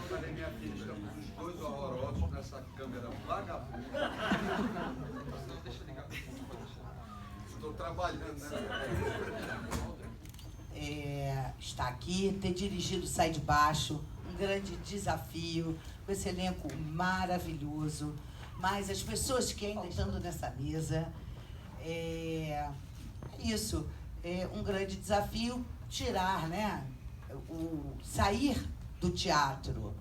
Falei, minha filha, estamos os dois horrorosos nessa câmera vagabunda. Não, deixa eu ligar. Estou trabalhando, né? Está aqui, ter dirigido Sai de Baixo, um grande desafio, com esse elenco maravilhoso, mas as pessoas que ainda estão nessa mesa, isso, é um grande desafio tirar, né, sair do teatro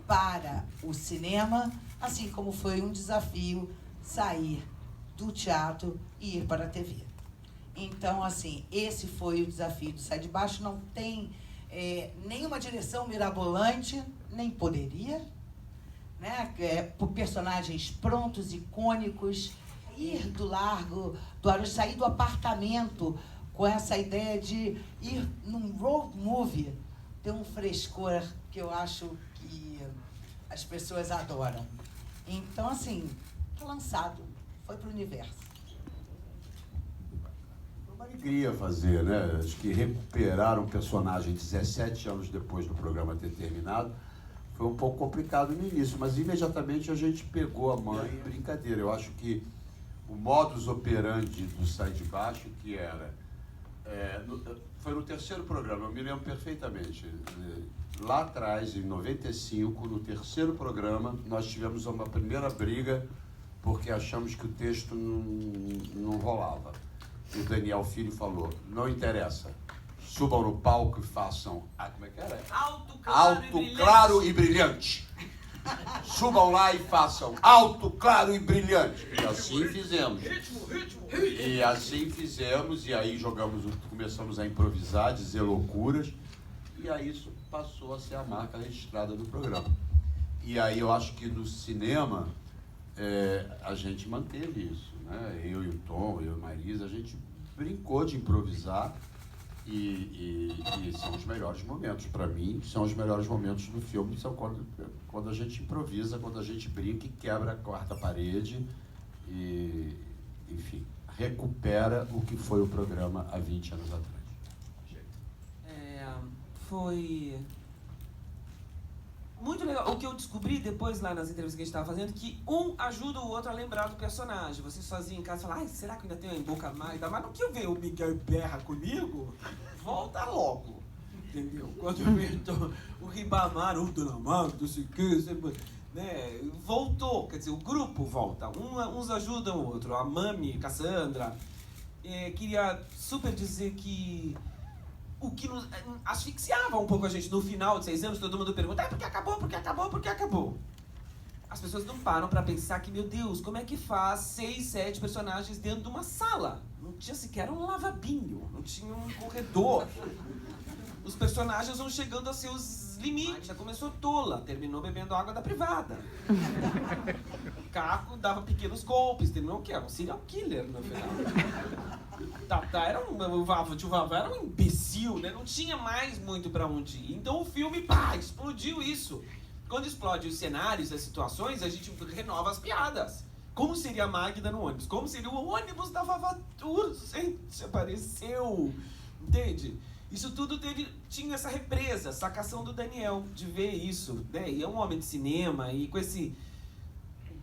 para o cinema, assim como foi um desafio sair do teatro e ir para a TV. Então, assim, esse foi o desafio do Sai de Baixo. Não tem nenhuma direção mirabolante, nem poderia, né? Por personagens prontos, icônicos, ir do Largo do Arocho, sair do apartamento com essa ideia de ir num road movie, ter um frescor que eu acho que as pessoas adoram. Então, assim, tá lançado, foi para o universo. Queria fazer, né? Acho que recuperar um personagem 17 anos depois do programa ter terminado foi um pouco complicado no início, mas imediatamente a gente pegou a mãe em brincadeira. Eu acho que o modus operandi do Sai de Baixo, que era... foi no terceiro programa, eu me lembro perfeitamente. Lá atrás, em 95, no terceiro programa, nós tivemos uma primeira briga porque achamos que o texto não rolava. E o Daniel Filho falou, não interessa, subam no palco e façam... como é que era? Alto, claro e brilhante. Subam lá e façam alto, claro e brilhante. E assim fizemos. E assim fizemos, e aí começamos a improvisar, dizer loucuras, e aí isso passou a ser a marca registrada do programa. E aí eu acho que no cinema a gente manteve isso, né? Eu e o Tom, eu e a Marisa, a gente brincou de improvisar e são os melhores momentos. Para mim, são os melhores momentos do filme, são quando a gente improvisa, quando a gente brinca e quebra a quarta parede e, enfim, recupera o que foi o programa há 20 anos atrás. Foi muito legal. O que eu descobri depois lá nas entrevistas que a gente estava fazendo, que um ajuda o outro a lembrar do personagem. Você sozinho em casa fala, ai, será que ainda tem uma boca mágica? Mas não que eu vejo o Miguel berra comigo, volta logo. Entendeu? Quando eu vejo o Ribamar, o Dona Marta, não sei o que, né? Voltou, quer dizer, o grupo volta. Uns ajudam o outro. A Mami, Cassandra. Queria super dizer que o que nos asfixiava um pouco a gente no final de 6 anos, todo mundo pergunta, por que acabou, por que acabou, por que acabou? As pessoas não param pra pensar que, meu Deus, como é que faz 6, 7 personagens dentro de uma sala? Não tinha sequer um lavabinho, não tinha um corredor. Os personagens vão chegando a seus limites. Já começou tola, terminou bebendo água da privada. Caco dava pequenos golpes, terminou o quê? Era um serial killer no final. Tata era o tio Vavá era um imbecil, né? Não tinha mais muito pra onde ir. Então o filme, pá, explodiu isso. Quando explode os cenários, as situações, a gente renova as piadas. Como seria a Magda no ônibus? Como seria o ônibus da Vavatur? Gente, apareceu. Entende? Isso tudo tinha essa represa, sacação do Daniel, de ver isso, né? E é um homem de cinema, e com esse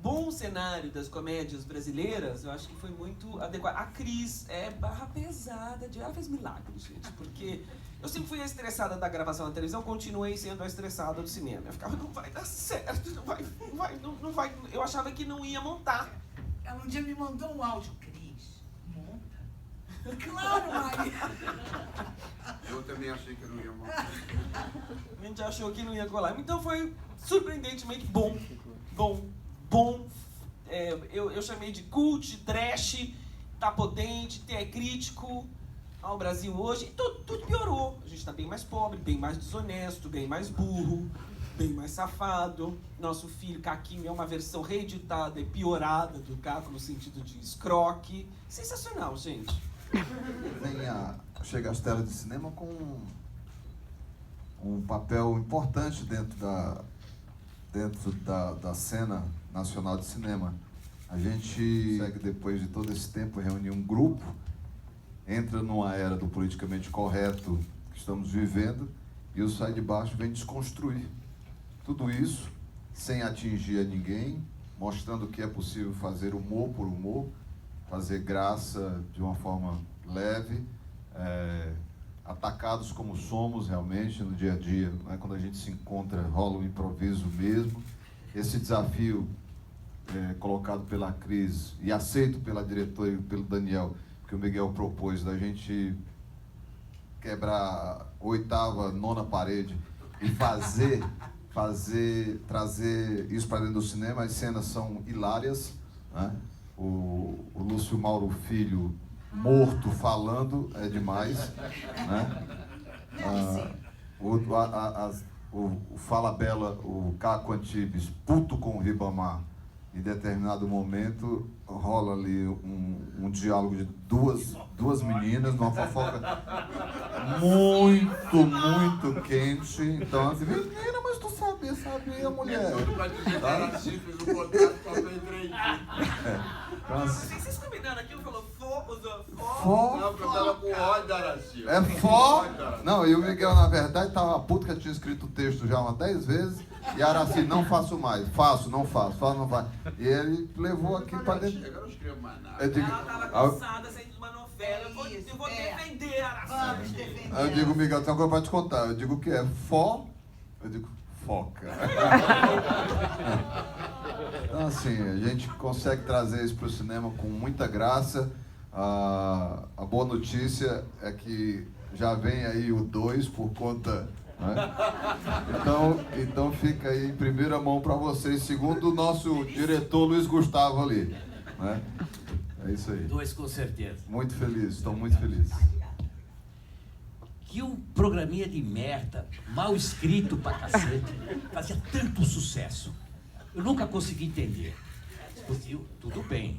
bom cenário das comédias brasileiras, eu acho que foi muito adequado. A Cris é barra pesada, ela fez milagres, gente, porque eu sempre fui a estressada da gravação na televisão, continuei sendo a estressada do cinema. Eu ficava, não vai dar certo, não vai, eu achava que não ia montar. Ela um dia me mandou um áudio, Cris, monta. Claro, Maria. Eu também achei que não ia montar. A gente achou que não ia colar. Então foi surpreendentemente bom. Eu chamei de cult, trash, tá potente, é crítico ao Brasil hoje. E tudo piorou. A gente tá bem mais pobre, bem mais desonesto, bem mais burro, bem mais safado. Nosso filho, Caquinho, é uma versão reeditada e piorada do Caco no sentido de escroque. Sensacional, gente. Chega às telas de cinema com um papel importante dentro da cena nacional de cinema. A gente consegue, depois de todo esse tempo, reunir um grupo, entra numa era do politicamente correto que estamos vivendo, e o Sai de Baixo vem desconstruir Tudo isso sem atingir a ninguém, mostrando que é possível fazer humor por humor, fazer graça de uma forma leve, atacados como somos realmente no dia a dia, né? Quando a gente se encontra, rola um improviso mesmo. Esse desafio colocado pela Cris e aceito pela diretora e pelo Daniel, que o Miguel propôs, da gente quebrar a 8ª, 9ª parede e trazer isso para dentro do cinema. As cenas são hilárias, né? O Lúcio Mauro Filho morto falando é demais, né? O Fala Bela, o Caco Antibes, puto com o Ribamar, em determinado momento rola ali um diálogo de duas meninas, numa fofoca muito quente. Então, assim, menina, mas tu sabia, mulher. Fez um contrato com a P3. Então, assim, Vocês combinaram aquilo, falou Fó. Não, porque eu tava com ódio da Araci. É fó. Não, e o Miguel, na verdade, tava puto que eu tinha escrito o texto já umas 10 vezes. E a Araci, não faço mais. Faço, não faço, não faço. E ele levou aqui pra dentro. Agora eu não escrevo mais nada. Ela tava cansada, saindo de uma novela. Eu vou defender a Araci. Vamos defender. Aí eu digo, Miguel, tem uma coisa pra te contar. Eu digo que é fó. Eu digo, foca. Então, assim, a gente consegue trazer isso pro cinema com muita graça. A boa notícia é que já vem aí o 2 por conta, né? Então fica aí em primeira mão para vocês, segundo o nosso diretor Luiz Gustavo ali, né? É isso aí. 2 com certeza. Muito feliz, estou muito feliz. Que um programinha de merda, mal escrito pra cacete, fazia tanto sucesso. Eu nunca consegui entender. Porque tudo bem,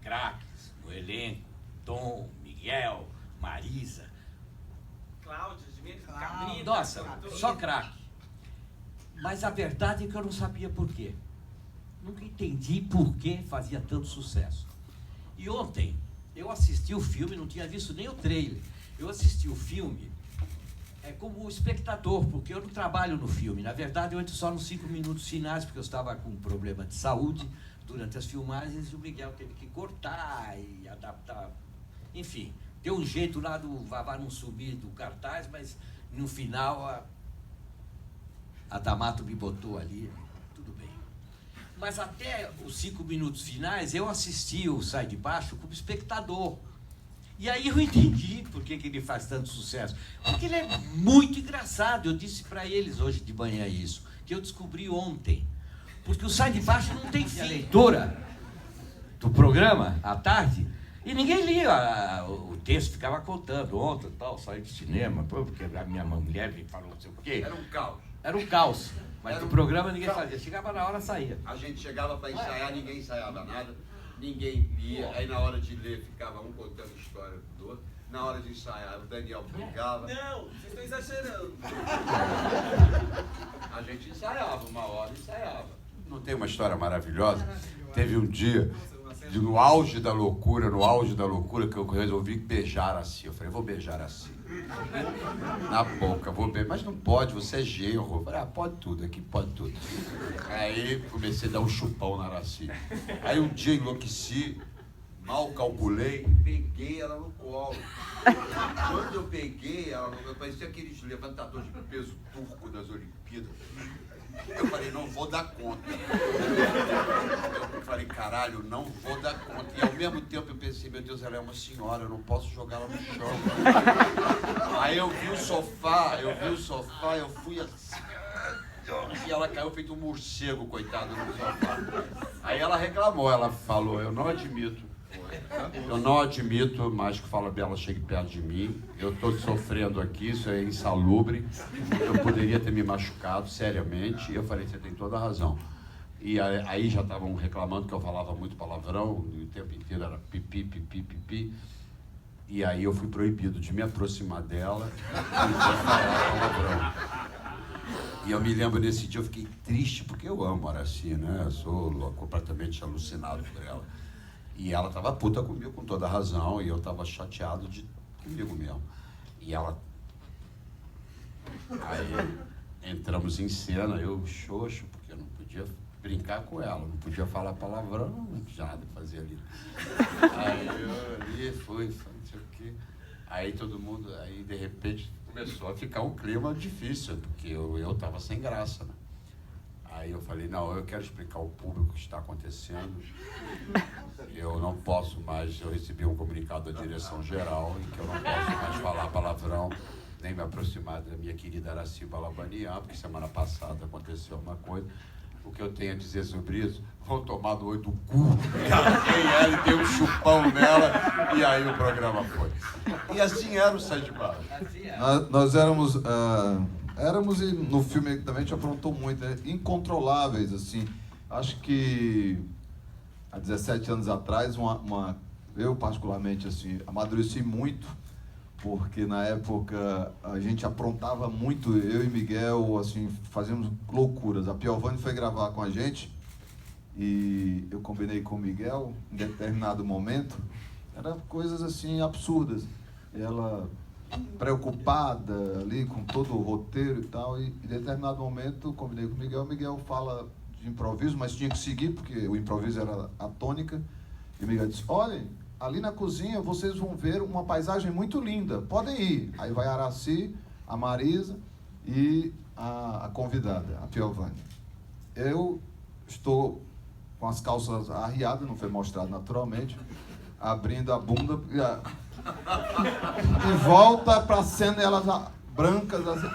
craques no elenco, Tom, Miguel, Marisa. Cláudia, Cabrita. Nossa, só craque. Mas a verdade é que eu não sabia por quê. Nunca entendi por que fazia tanto sucesso. E ontem, eu assisti o filme, não tinha visto nem o trailer. Eu assisti o filme como espectador, porque eu não trabalho no filme. Na verdade, eu entro só nos 5 minutos finais, porque eu estava com um problema de saúde durante as filmagens e o Miguel teve que cortar e adaptar. Enfim, deu um jeito lá do Vavá não subir do cartaz, mas no final a D'Amato me botou ali, tudo bem. Mas até os 5 minutos finais eu assisti o Sai de Baixo como espectador. E aí eu entendi por que ele faz tanto sucesso. Porque ele é muito engraçado. Eu disse para eles hoje de manhã isso, que eu descobri ontem. Porque o Sai de Baixo não tem fim. A leitura do programa, à tarde, e ninguém lia o texto, ficava contando. Ontem, tal, saí do cinema, porque a minha mulher me falou não sei o quê. Era um caos. Era um caos. Mas Era no um programa ninguém caos. fazia. Chegava na hora, saía. A gente chegava para ensaiar, ninguém ensaiava nada, ninguém lia. Aí na hora de ler ficava um contando história do outro. Na hora de ensaiar, o Daniel brigava. Não, vocês estão exagerando. A gente ensaiava, uma hora ensaiava. Não tem uma história maravilhosa? Teve um dia, no auge da loucura, que eu resolvi beijar assim. Eu falei, vou beijar assim. Na boca, vou beijar. Mas não pode, você é genro. Eu falei, pode tudo, aqui pode tudo. Aí comecei a dar um chupão na Araci. Aí um dia enlouqueci, mal calculei, peguei ela no colo. Quando eu peguei ela, parecia aqueles levantadores de peso turco das Olimpíadas. Eu falei, não vou dar conta. Eu falei, caralho, não vou dar conta. E ao mesmo tempo eu pensei, meu Deus, ela é uma senhora, eu não posso jogá-la no chão. Aí eu vi o sofá, eu fui assim. E ela caiu feito um morcego, coitado, no sofá. Aí ela reclamou, ela falou, eu não admito mais que o Fala Bela chegue perto de mim. Eu estou sofrendo aqui, isso é insalubre. Eu poderia ter me machucado seriamente. E eu falei, você tem toda a razão. E aí já estavam reclamando que eu falava muito palavrão, o tempo inteiro era pipi, pipi, pipi. E aí eu fui proibido de me aproximar dela e de falar palavrão. E eu me lembro desse dia, eu fiquei triste, porque eu amo a Araci, né? Eu sou completamente alucinado por ela. E ela tava puta comigo, com toda a razão, e eu tava chateado comigo mesmo. E ela... Aí entramos em cena, eu xoxo, porque eu não podia brincar com ela, não podia falar palavrão, não tinha nada a fazer ali. Aí eu ali fui, não sei o quê. Aí todo mundo, aí de repente começou a ficar um clima difícil, porque eu tava sem graça, né? Aí eu falei, não, eu quero explicar ao público o que está acontecendo. Eu não posso mais, eu recebi um comunicado da direção geral em que eu não posso mais falar palavrão, nem me aproximar da minha querida Aracy Balabanian, porque semana passada aconteceu uma coisa. O que eu tenho a dizer sobre isso? Vão tomar no olho do cu, carreguei ela e dei um chupão nela, e aí o programa foi. E assim era o Sai de Baixo. Nós éramos e no filme também a gente aprontou muito, né? Incontroláveis, assim. Acho que há 17 anos atrás, eu particularmente, assim, amadureci muito, porque na época a gente aprontava muito, eu e Miguel, assim, fazíamos loucuras. A Piovani foi gravar com a gente e eu combinei com o Miguel, em determinado momento, eram coisas assim absurdas. Ela preocupada ali com todo o roteiro e tal, e em determinado momento combinei com o Miguel fala de improviso, mas tinha que seguir, porque o improviso era a tônica, e o Miguel disse, olhem, ali na cozinha vocês vão ver uma paisagem muito linda, podem ir. Aí vai a Aracy, a Marisa e a convidada, a Piovani. Eu estou com as calças arriadas, não foi mostrado naturalmente, abrindo a bunda e volta pra cena e elas brancas assim.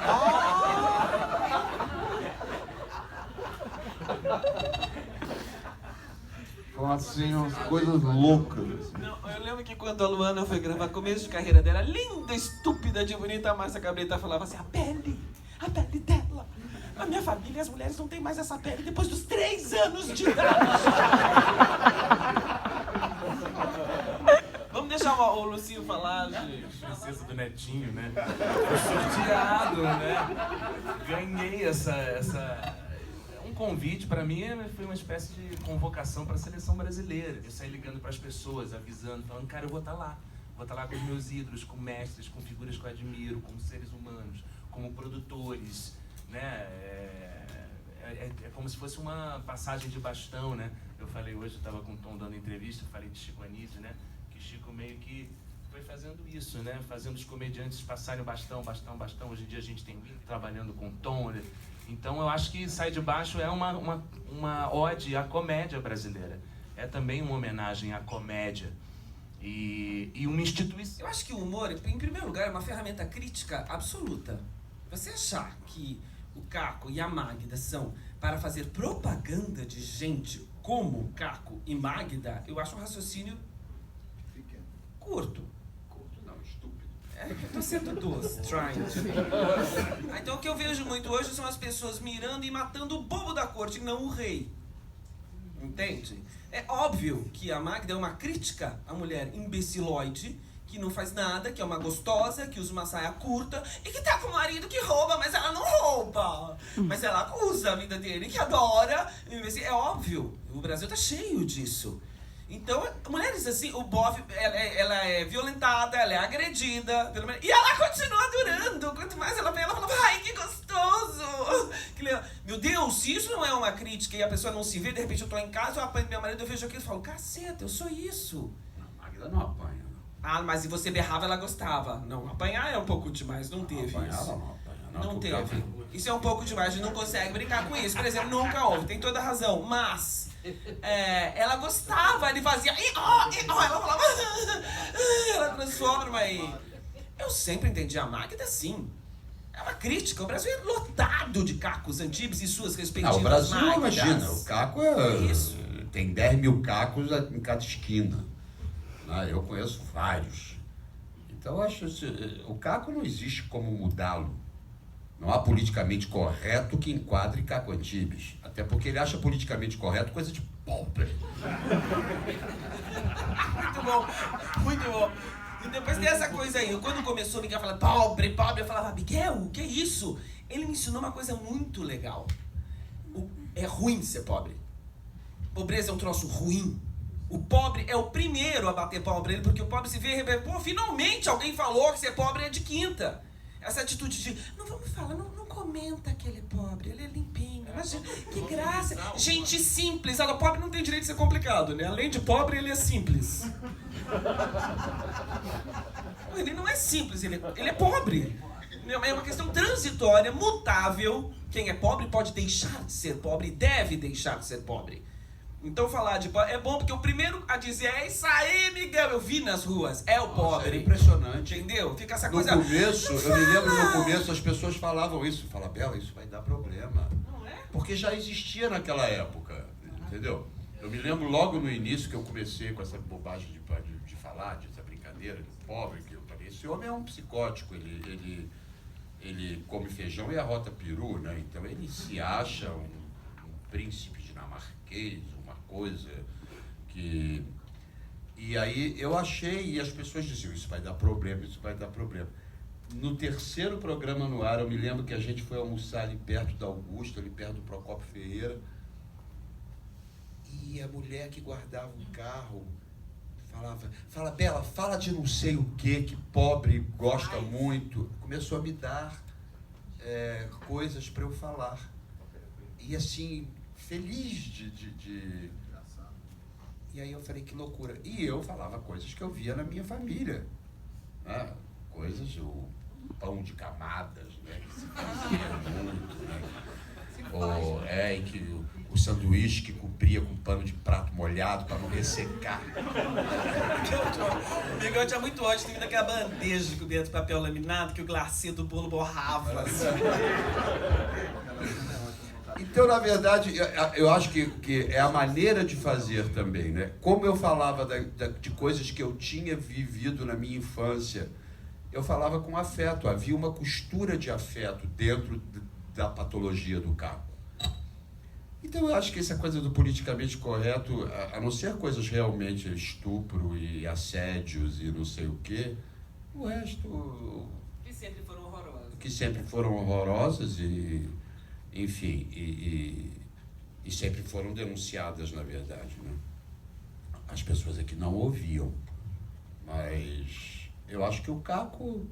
Então, assim, umas coisas loucas. Assim. Não, eu lembro que quando a Luana foi gravar começo de carreira dela, linda, estúpida, de bonita, a Márcia Cabrita falava assim, a pele dela. A minha família, as mulheres não têm mais essa pele depois dos 3 anos de idade. Vamos deixar o Lucinho falar de Princesa do Netinho, né? Fui sorteado, né? Ganhei um convite para mim, foi uma espécie de convocação para a seleção brasileira. Eu saí ligando para as pessoas, avisando, falando, cara, eu vou estar lá. Vou estar lá com os meus ídolos, com mestres, com figuras que eu admiro, como seres humanos, como produtores, né? É como se fosse uma passagem de bastão, né? Eu falei hoje, eu estava com o Tom dando entrevista, eu falei de Chico Anísio, né? Que Chico meio que foi fazendo isso, né? Fazendo os comediantes passarem o bastão. Hoje em dia a gente tem trabalhando com Tom, né? Então eu acho que Sai de Baixo é uma ode à comédia brasileira. É também uma homenagem à comédia. E uma instituição. Eu acho que o humor, em primeiro lugar, é uma ferramenta crítica absoluta. Você achar que o Caco e a Magda são para fazer propaganda de gente como Caco e Magda, eu acho um raciocínio curto. Não, estúpido. Eu tô sendo doce, trying. Então o que eu vejo muito hoje são as pessoas mirando e matando o bobo da corte, não o rei. Entende? É óbvio que a Magda é uma crítica à mulher imbecilóide, que não faz nada, que é uma gostosa, que usa uma saia curta e que tá com o marido que rouba, mas ela não rouba. Mas ela usa a vida dele, que adora. É óbvio, o Brasil tá cheio disso. Então, mulheres assim, o bofe, ela é violentada, ela é agredida, e ela continua adorando. Quanto mais ela vê, ela fala, ai, que gostoso. Meu Deus, se isso não é uma crítica e a pessoa não se vê, de repente eu tô em casa, eu apanho meu marido, eu vejo aquilo e falo, caceta, eu sou isso. Não, Magda não apanha. Ah, mas se você berrava, ela gostava. Não, apanhar é um pouco demais, não teve isso. Não teve. Isso é um pouco demais, a gente não consegue brincar com isso. Por exemplo, nunca houve, tem toda a razão, mas... ela gostava, ele fazia ela falava ela transforma aí. Eu sempre entendi a Magda assim. É uma crítica, o Brasil é lotado de Cacos Antibes e suas respectivas o Brasil, Magdas. imagina, o Caco tem 10 mil cacos em cada esquina. Eu conheço vários. Então eu acho o Caco não existe como mudá-lo. Não há politicamente correto que enquadre Caco Antibes. Até porque ele acha politicamente correto coisa de pobre. Muito bom, muito bom. E depois tem essa coisa aí. Quando começou, o Miguel falava pobre. Eu falava, Miguel, o que é isso? Ele me ensinou uma coisa muito legal. É ruim ser pobre. Pobreza é um troço ruim. O pobre é o primeiro a bater pau pra ele, porque o pobre se vê, pô, finalmente alguém falou que ser pobre é de quinta. Essa atitude de, não vamos falar, não comenta que ele é pobre, ele é limpinho. Imagina, que graça. Gente simples. Agora, pobre não tem direito de ser complicado, né? Além de pobre, ele é simples. Ele não é simples, ele é pobre. É uma questão transitória, mutável. Quem é pobre pode deixar de ser pobre e deve deixar de ser pobre. Então falar de pobre é bom porque o primeiro a dizer é isso aí, Miguel, eu vi nas ruas, é o pobre. É impressionante. Entendeu? Fica essa No coisa... começo, eu me lembro no começo as pessoas falavam isso. Fala, Bela, isso vai dar problema. Não é? Porque já existia naquela época, entendeu? Eu me lembro logo no início que eu comecei com essa bobagem de falar, dessa brincadeira do pobre, que eu falei, esse homem é um psicótico, ele come feijão e arrota peru, né? Então ele se acha um príncipe dinamarquês, uma coisa que... E aí eu achei, e as pessoas diziam, isso vai dar problema, isso vai dar problema. No terceiro programa no ar, eu me lembro que a gente foi almoçar ali perto da Augusta, ali perto do Procópio Ferreira, e a mulher que guardava um carro fala, Bela, fala de não sei o que pobre gosta muito. Começou a me dar coisas para eu falar. E assim, feliz de... E aí eu falei, que loucura. E eu falava coisas que eu via na minha família. Né? Coisas, o pão de camadas, né? Que se fazia muito, né? Em que o sanduíche que cobria com pano de prato molhado para não ressecar. O Miguel tinha muito ódio, tem aquela bandeja coberta de papel laminado que o glacê do bolo borrava. Assim. Então, na verdade, eu acho que é a maneira de fazer também, né? Como eu falava de coisas que eu tinha vivido na minha infância, eu falava com afeto, havia uma costura de afeto dentro da patologia do Caco. Então eu acho que essa coisa do politicamente correto, a não ser coisas realmente estupro e assédios e não sei o quê, o resto... Que sempre foram horrorosas. Que sempre foram horrorosas e, enfim, e sempre foram denunciadas, na verdade, né? As pessoas aqui não ouviam, mas eu acho que o Caco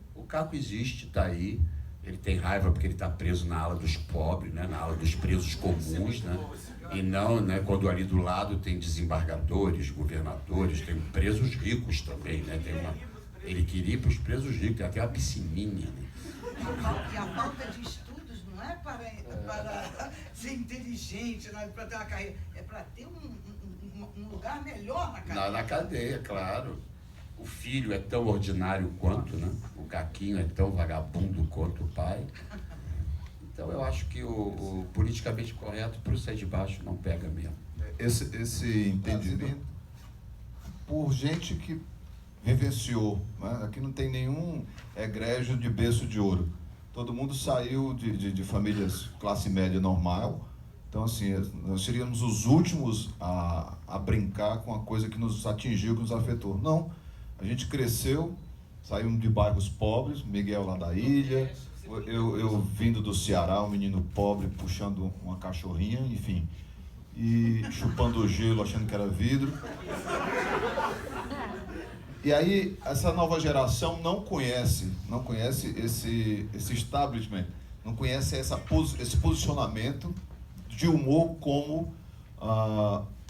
existe, está aí. Ele tem raiva porque ele está preso na ala dos pobres, né? Na ala dos presos comuns, né? E não, né? Quando ali do lado tem desembargadores, governadores, tem presos ricos também, né? Ele queria ir para os presos ricos, tem até uma piscininha, né? E a falta de estudos não é para ser inteligente, para ter uma carreira, é para ter um lugar melhor na cadeia. Na cadeia, claro. O filho é tão ordinário quanto, né? O Caquinho é tão vagabundo quanto o pai. Então eu acho que o politicamente correto para o sair de baixo não pega mesmo. Esse entendimento por gente que vivenciou, né? Aqui não tem nenhum egrégio de berço de ouro. Todo mundo saiu de famílias classe média normal. Então, assim, nós seríamos os últimos a brincar com a coisa que nos atingiu, que nos afetou. Não. A gente cresceu, saímos de bairros pobres, Miguel lá da ilha, eu vindo do Ceará, um menino pobre puxando uma cachorrinha, enfim, e chupando gelo, achando que era vidro. E aí, essa nova geração não conhece esse establishment, não conhece esse posicionamento de humor como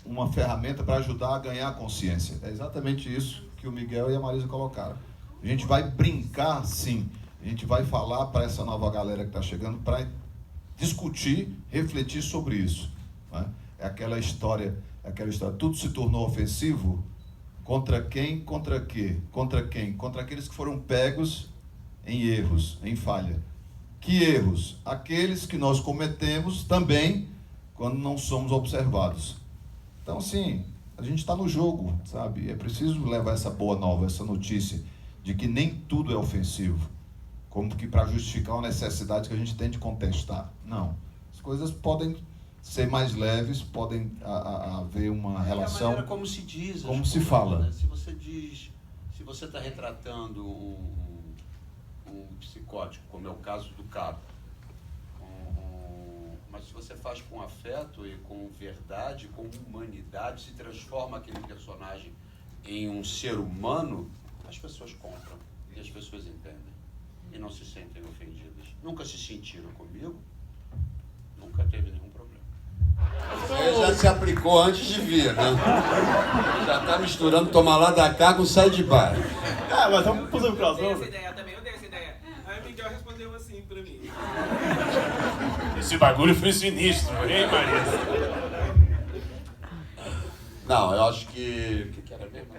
uma ferramenta para ajudar a ganhar a consciência. É exatamente isso que o Miguel e a Marisa colocaram. A gente vai brincar, sim. A gente vai falar para essa nova galera que está chegando para discutir, refletir sobre isso. Né? É aquela história, tudo se tornou ofensivo. Contra quem? Contra quê? Contra quem? Contra aqueles que foram pegos em erros, em falha. Que erros? Aqueles que nós cometemos também quando não somos observados. Então, sim, a gente está no jogo, sabe? É preciso levar essa boa nova, essa notícia de que nem tudo é ofensivo, como que para justificar uma necessidade que a gente tem de contestar. Não. As coisas podem ser mais leves, podem haver uma relação... É a maneira como se diz. Como se fala. Né? Se você diz... Se você está retratando um psicótico, como é o caso do Caco, mas se você faz com afeto e com verdade, com humanidade, se transforma aquele personagem em um ser humano, as pessoas compram e as pessoas entendem. e não se sentem ofendidas. Nunca se sentiram comigo, nunca teve nenhum problema. Você já se aplicou antes de vir, né? Já tá misturando tomar lá da cá com sai de baixo. Ah, mas vamos fazer o Eu dei essa casal. ideia também, eu dei essa ideia. Aí o Miguel respondeu assim pra mim. Esse bagulho foi sinistro, hein, Marisa? Não, eu acho que... O que era mesmo?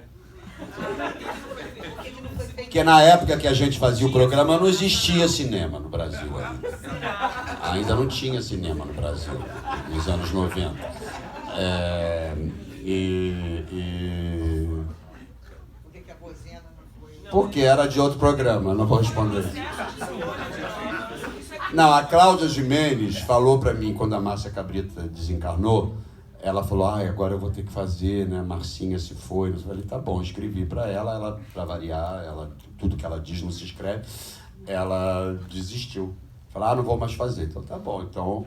Porque na época que a gente fazia o programa não existia cinema no Brasil ainda. Ainda não tinha cinema no Brasil, nos anos 90. Por que a Bozena não foi? Porque era de outro programa, não vou responder. Não, a Cláudia Gimenez falou pra mim, quando a Márcia Cabrita desencarnou, ela falou, agora eu vou ter que fazer, né, Marcinha se foi. Eu falei, tá bom, escrevi pra ela, pra variar, tudo que ela diz não se escreve, ela desistiu. Falou, não vou mais fazer. Então tá bom, então...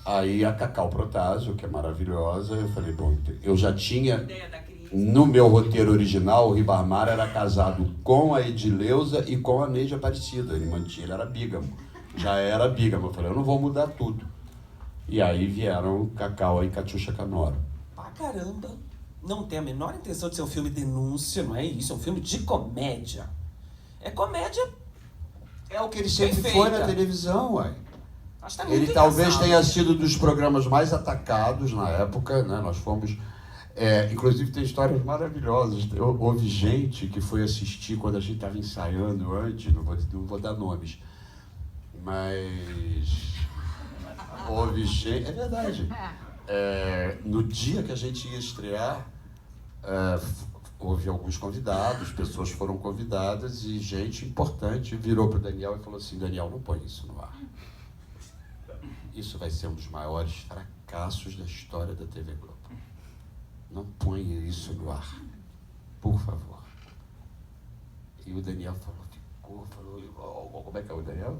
Aí a Cacau Protásio, que é maravilhosa, eu falei, bom, eu já tinha... No meu roteiro original, o Ribamar era casado com a Edileuza e com a Neide Aparecida. Ele era bígamo. Já era bígamo. Eu falei, eu não vou mudar tudo. E aí vieram Cacau e Catiuxa Canoro. Pra caramba. Não tem a menor intenção de ser um filme denúncia, não é isso. É um filme de comédia. É comédia. É o que ele sempre Bem foi feita. na televisão, ué. Acho que tá muito Ele talvez engraçado. tenha sido dos programas mais atacados na época, né? Nós fomos... inclusive tem histórias maravilhosas. Houve gente que foi assistir quando a gente estava ensaiando antes, não vou dar nomes, mas houve gente... É verdade. No dia que a gente ia estrear, houve alguns convidados, pessoas foram convidadas e gente importante virou para o Daniel e falou assim, Daniel, não põe isso no ar. Isso vai ser um dos maiores fracassos da história da TV Globo. Não ponha isso no ar, por favor. E o Daniel falou, como é que é o Daniel?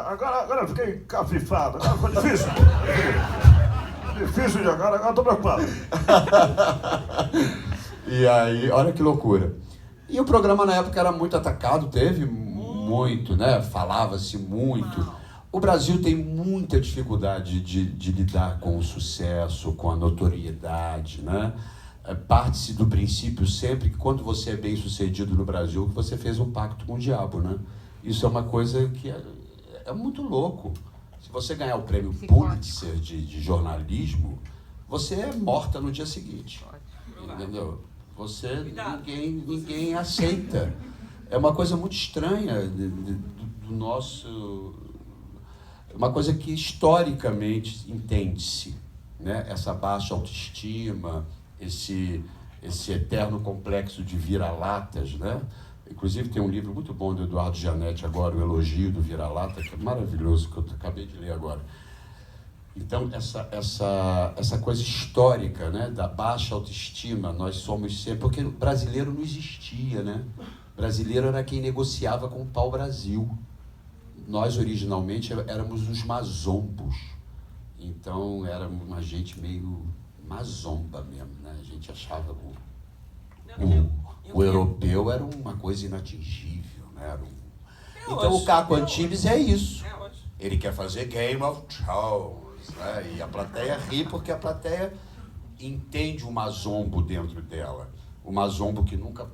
Agora eu fiquei cafifado, agora foi difícil. Difícil de agora eu tô preocupado. E aí, olha que loucura. E o programa na época era muito atacado, teve muito, né? Falava-se muito. O Brasil tem muita dificuldade de lidar com o sucesso, com a notoriedade, né? Parte-se do princípio sempre que quando você é bem sucedido no Brasil, que você fez um pacto com o diabo, né? Isso é uma coisa que é muito louco. Se você ganhar o prêmio Pulitzer de jornalismo, você é morta no dia seguinte. Entendeu? Ninguém aceita. É uma coisa muito estranha do nosso... Uma coisa que historicamente entende-se, né? Essa baixa autoestima, esse eterno complexo de vira-latas, né? Inclusive tem um livro muito bom do Eduardo Gianetti agora, O Elogio do Vira-Lata, que é maravilhoso, que eu acabei de ler agora. Então, essa coisa histórica, né? Da baixa autoestima, nós somos sempre... Porque o brasileiro não existia, né? O brasileiro era quem negociava com o pau-brasil. Nós, originalmente, éramos os mazombos. Então, éramos uma gente meio mazomba mesmo, né? A gente achava o europeu era uma coisa inatingível, né? Então, o Caco Antibes é isso. Ele quer fazer Game of Thrones, né? E a plateia ri porque a plateia entende o mazombo dentro dela. O mazombo que nunca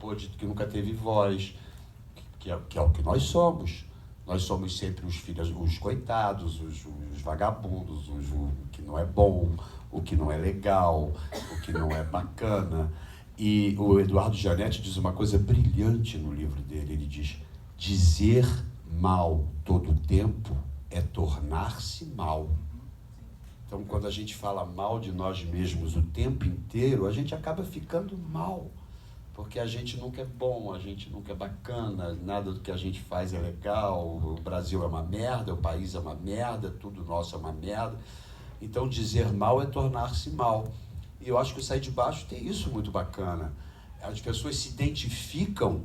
teve voz, que é o que nós somos. Nós somos sempre os filhos, os coitados, os vagabundos, o que não é bom, o que não é legal, o que não é bacana. E o Eduardo Gianetti diz uma coisa brilhante no livro dele. Ele diz, dizer mal todo o tempo é tornar-se mal. Então, quando a gente fala mal de nós mesmos o tempo inteiro, a gente acaba ficando mal. Porque a gente nunca é bom, a gente nunca é bacana, nada do que a gente faz é legal, o Brasil é uma merda, o país é uma merda, tudo nosso é uma merda. Então, dizer mal é tornar-se mal. E eu acho que o Sai de Baixo tem isso muito bacana. As pessoas se identificam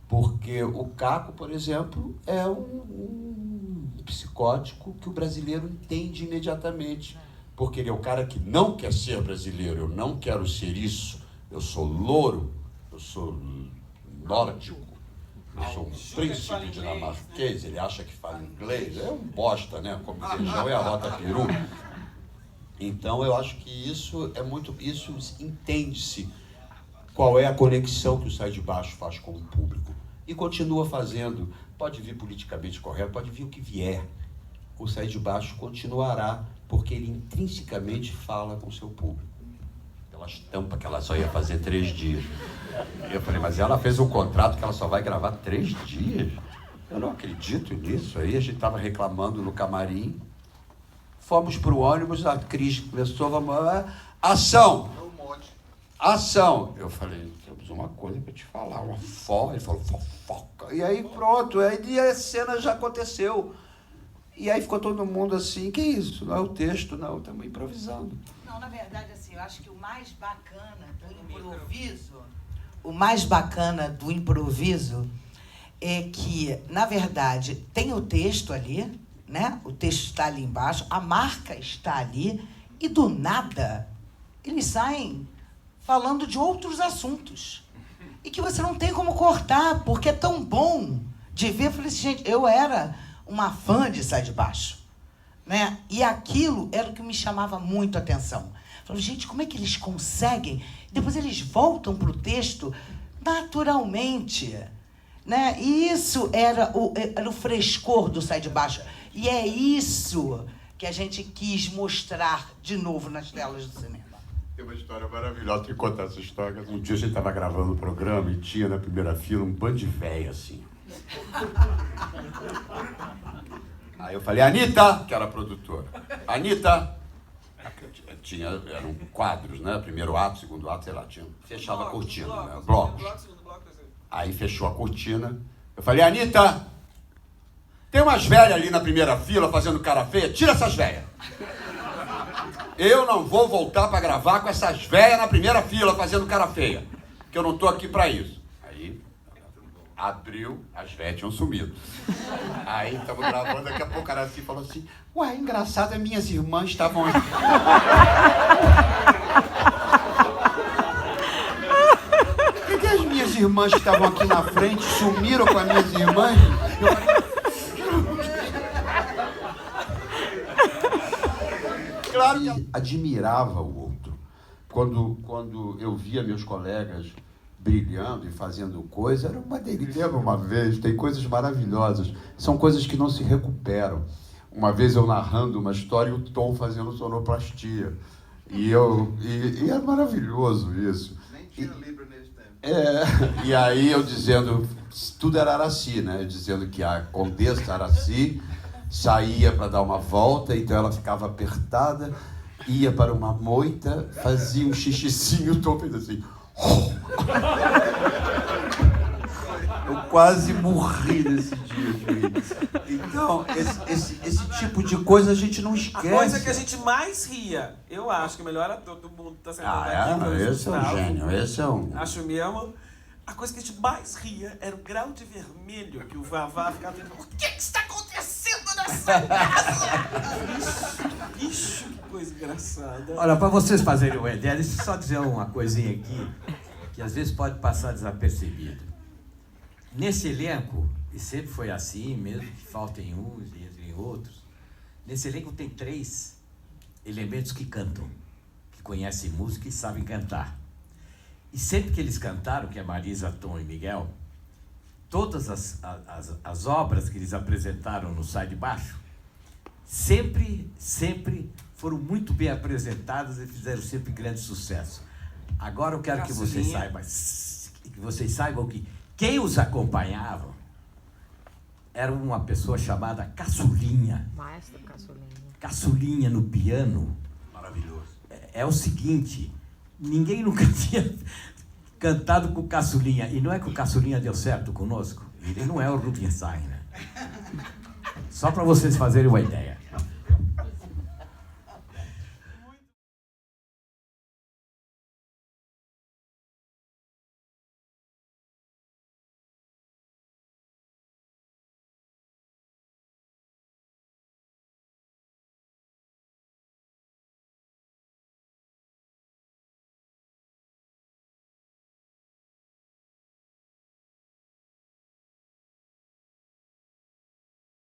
porque o Caco, por exemplo, é um psicótico que o brasileiro entende imediatamente. Porque ele é o cara que não quer ser brasileiro, eu não quero ser isso, eu sou louro, eu sou nórdico, Eu sou um príncipe dinamarquês, ele acha que fala inglês. É um bosta, né? Como feijão é a rota peru. Então eu acho que isso é muito... Isso entende-se qual é a conexão que o Sai de Baixo faz com o público. E continua fazendo. Pode vir politicamente correto, pode vir o que vier. O Sai de Baixo continuará, porque ele intrinsecamente fala com o seu público. Ela estampa que ela só ia fazer 3 dias. Eu falei, mas ela fez um contrato que ela só vai gravar 3 dias? Eu não acredito nisso. Aí a gente estava reclamando no camarim. Fomos para o ônibus, a Cris começou, vamos... Ação! Ação! Eu falei, temos uma coisa para te falar, uma fofoca. Ele falou, fofoca. E aí pronto, aí a cena já aconteceu. E aí ficou todo mundo assim, que isso? Não é o texto, não, estamos improvisando. Não, na verdade, assim, eu acho que o mais bacana do improviso é que, na verdade, tem o texto ali, né? O texto está ali embaixo, a marca está ali, e do nada eles saem falando de outros assuntos. E que você não tem como cortar, porque é tão bom de ver. Eu falei assim, gente, eu era uma fã de Sai de Baixo, né? E aquilo era o que me chamava muito a atenção. Eu falei, gente, como é que eles conseguem? Depois eles voltam para o texto naturalmente, né? E isso era o frescor do Sai de Baixo. E é isso que a gente quis mostrar de novo nas telas do cinema. Tem uma história maravilhosa, tenho que contar essa história. Um dia a gente estava gravando o programa e tinha na primeira fila um bando de véia, assim. Aí eu falei, Anitta, que era a produtora. Anitta, eram quadros, né? Primeiro ato, segundo ato, sei lá, fechava a cortina, né? Blocos. Aí fechou a cortina. Eu falei, Anitta, tem umas velhas ali na primeira fila fazendo cara feia, tira essas velhas. Eu não vou voltar para gravar com essas velhas na primeira fila fazendo cara feia, que eu não tô aqui para isso. Aí abriu, as velhas tinham sumido. Aí estamos gravando, daqui a pouco o cara assim falou assim, ué, engraçado, as minhas irmãs estavam aqui. Por que as minhas irmãs que estavam aqui na frente sumiram com as minhas irmãs? Eu falei, claro que admirava o outro. Quando eu via meus colegas brilhando e fazendo coisa, era uma delícia. Lembra uma vez, tem coisas maravilhosas, são coisas que não se recuperam. Uma vez eu narrando uma história e o Tom fazendo sonoplastia. E é maravilhoso isso. Nem tinha Libra nesse tempo. E aí eu dizendo, tudo era Araci, né? Dizendo que a Condessa Araci saía para dar uma volta, então ela ficava apertada, ia para uma moita, fazia um xixicinho, o Tom fez assim. Eu quase morri nesse dia, juiz. Então, esse tipo de coisa a gente não esquece. A coisa que a gente mais ria, eu acho que o melhor ator do mundo tá sentado aqui. Esse é um gênio, esse é um... Acho mesmo. A coisa que a gente mais ria era o grau de vermelho que o Vavá ficava dizendo, o que está acontecendo nessa casa? Ixi, que coisa engraçada. Olha, para vocês fazerem uma ideia, deixa eu só dizer uma coisinha aqui, que às vezes pode passar desapercebido. Nesse elenco, e sempre foi assim, mesmo que faltem uns e entrem outros, nesse elenco tem 3 elementos que cantam, que conhecem música e sabem cantar. E sempre que eles cantaram, que é Marisa, Tom e Miguel, todas as obras que eles apresentaram no Sai de Baixo, sempre foram muito bem apresentadas e fizeram sempre grande sucesso. Agora eu quero que vocês saibam que quem os acompanhava era uma pessoa chamada Caçulinha. Maestro Caçulinha. Caçulinha no piano. Maravilhoso. É o seguinte, ninguém nunca tinha cantado com o Caçulinha. E não é que o Caçulinha deu certo conosco. Ele não é o Rubinstein, né? Só para vocês fazerem uma ideia.